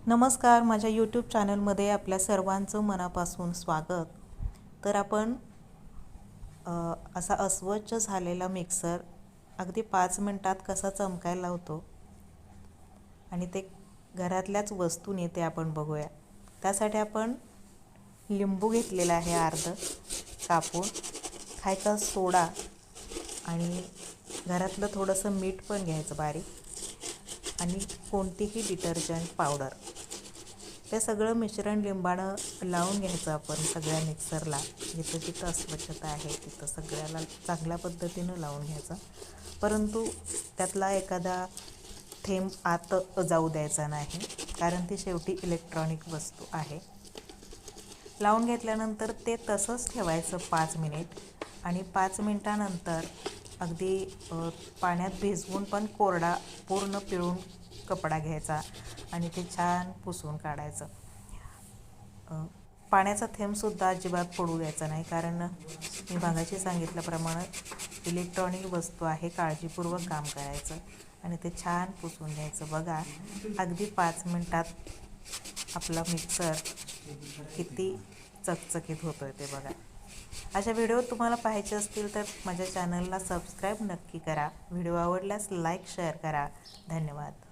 नमस्कार, माझ्या यूट्यूब चॅनलमध्ये आपल्या सर्वांचं मनापासून स्वागत। तर आपण असा अस्वच्छ झालेला मिक्सर अगदी 5 मिनिटात कसा चमकायला लावतो आणि ते घरातल्याच वस्तूने ते आपण बघूया। त्यासाठी आपण लिंबू घेतलेला आहे, अर्ध कापून, खायचा सोडा आणि घरातलं थोडंसं मीठ पण घ्यायचं बारीक, आणि कोणतीही डिटर्जंट पावडर। ते सगळं मिश्रण लिंबानं लावून घ्यायचं आपण सगळ्या मिक्सरला। जिथं जिथं अस्वच्छता आहे तिथं सगळ्याला चांगल्या पद्धतीनं लावून घ्यायचं, परंतु त्यातला एखादा थेंब आत जाऊ द्यायचा नाही, कारण ती शेवटी इलेक्ट्रॉनिक वस्तू आहे। लावून घेतल्यानंतर ते तसंच ठेवायचं 5 मिनिट, आणि 5 मिनिटानंतर अगदी पाण्यात भिजवून पण कोरडा पूर्ण पिळून कपडा घ्यायचा आणि ते छान पुसून काढायचं। पाण्याचा थेंबसुद्धा अजिबात पडू द्यायचा नाही, कारण मी मागाशी सांगितल्याप्रमाणे इलेक्ट्रॉनिक वस्तू आहे, काळजीपूर्वक काम करायचं आणि ते छान पुसून घ्यायचं। बघा, अगदी 5 मिनिटात आपला मिक्सर किती चकचकीत होतोय ते बघा। अशा व्हिडिओ तुम्हाला पाहायचे असतील तर माझ्या चॅनलला सबस्क्राईब नक्की करा। व्हिडिओ आवडल्यास लाईक शेअर करा। धन्यवाद।